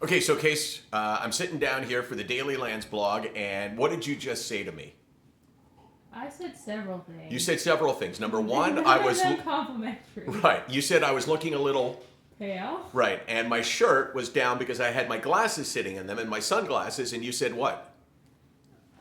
Okay, so Case, I'm sitting down here for the Daily Landsblog, and what did you just say to me? I said several things. You said several things. Number one, None I of was them complimentary. right. You said I was looking a little Pale. right, and my shirt was down because I had my glasses sitting in them and my sunglasses. And you said what?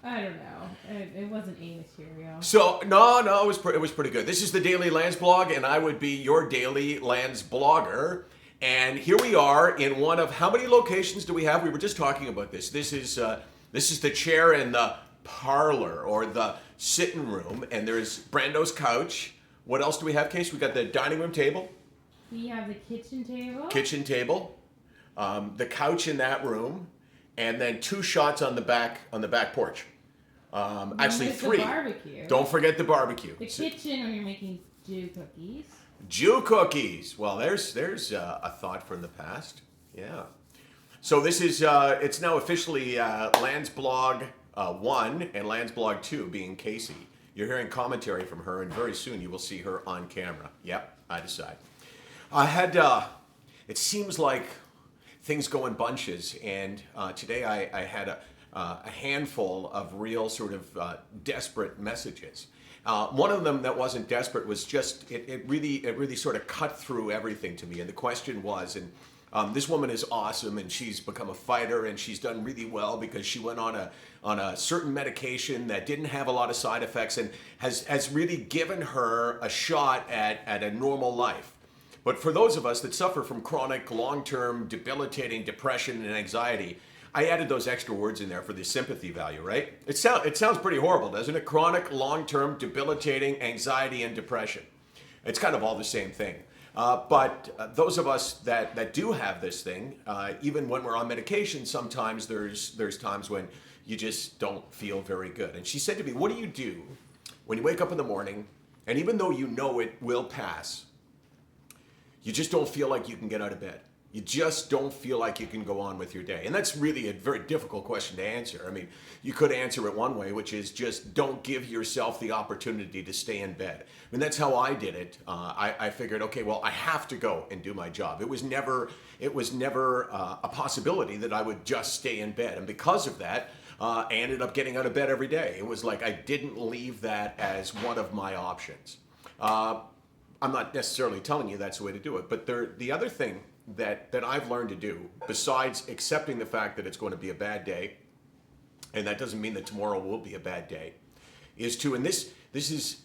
I don't know. It wasn't A material. So no, it was pretty good. This is the Daily Landsblog, and I would be your Daily Landsblogger. And here we are in one of how many locations do we have? We were just talking about this. This is the chair in the parlor or the sitting room, and there's Brando's couch. What else do we have, Case? We got the dining room table. We have the kitchen table. Kitchen table, the couch in that room, and then two shots on the back porch. Actually, There's three. The barbecue. Don't forget the barbecue. The kitchen when you're making Jew cookies. Jew cookies. Well, there's a thought from the past. Yeah. So this is it's now officially Landsblog 1 and Landsblog 2 being Casey. You're hearing commentary from her, and very soon you will see her on camera. Yep, I decide. I had it seems like things go in bunches, and today I had a handful of real sort of desperate messages. One of them that wasn't desperate was just it really sort of cut through everything to me. And the question was, and this woman is awesome, and she's become a fighter, and she's done really well because she went on a certain medication that didn't have a lot of side effects, and has really given her a shot at a normal life. But for those of us that suffer from chronic, long-term, debilitating depression and anxiety, I added those extra words in there for the sympathy value, right? It sounds pretty horrible, doesn't it? Chronic, long-term, debilitating anxiety and depression. It's kind of all the same thing. But those of us that do have this thing, even when we're on medication, sometimes there's times when you just don't feel very good. And she said to me, what do you do when you wake up in the morning, and even though you know it will pass, you just don't feel like you can get out of bed? You just don't feel like you can go on with your day. And that's really a very difficult question to answer. I mean, you could answer it one way, which is just don't give yourself the opportunity to stay in bed. I mean, that's how I did it. I figured, okay, well, I have to go and do my job. It was never a possibility that I would just stay in bed. And because of that, I ended up getting out of bed every day. It was like I didn't leave that as one of my options. I'm not necessarily telling you that's the way to do it, but the other thing that I've learned to do, besides accepting the fact that it's going to be a bad day, and that doesn't mean that tomorrow will be a bad day, is to, and this is,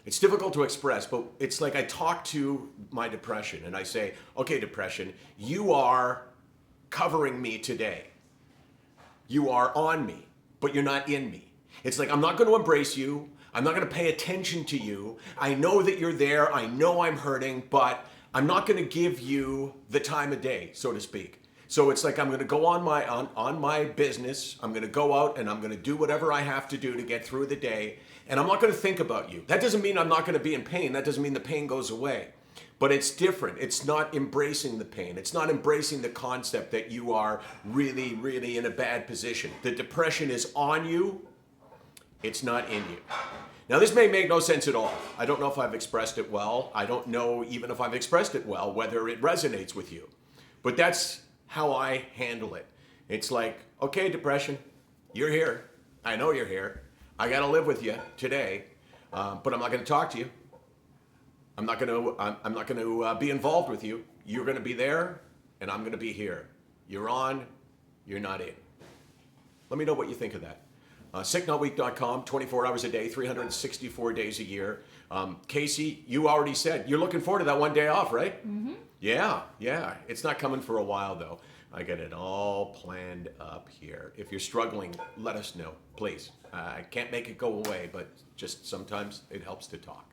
it's difficult to express, but it's like I talk to my depression and I say, okay, depression, you are covering me today. You are on me, but you're not in me. It's like, I'm not going to embrace you. I'm not going to pay attention to you. I know that you're there. I know I'm hurting, but I'm not going to give you the time of day, so to speak. So it's like I'm going to go on my business. I'm going to go out and I'm going to do whatever I have to do to get through the day. And I'm not going to think about you. That doesn't mean I'm not going to be in pain. That doesn't mean the pain goes away. But it's different. It's not embracing the pain. It's not embracing the concept that you are really, really in a bad position. The depression is on you. It's not in you. Now, this may make no sense at all. I don't know if I've expressed it well. I don't know even if I've expressed it well, whether it resonates with you. But that's how I handle it. It's like, okay, depression, you're here. I know you're here. I got to live with you today, but I'm not going to talk to you. I'm not going to be involved with you. You're going to be there, and I'm going to be here. You're on, you're not in. Let me know what you think of that. SickNotWeak.com, 24 hours a day, 364 days a year. Casey, you already said you're looking forward to that one day off, right? Mm-hmm. Yeah. It's not coming for a while, though. I got it all planned up here. If you're struggling, let us know, please. I can't make it go away, but just sometimes it helps to talk.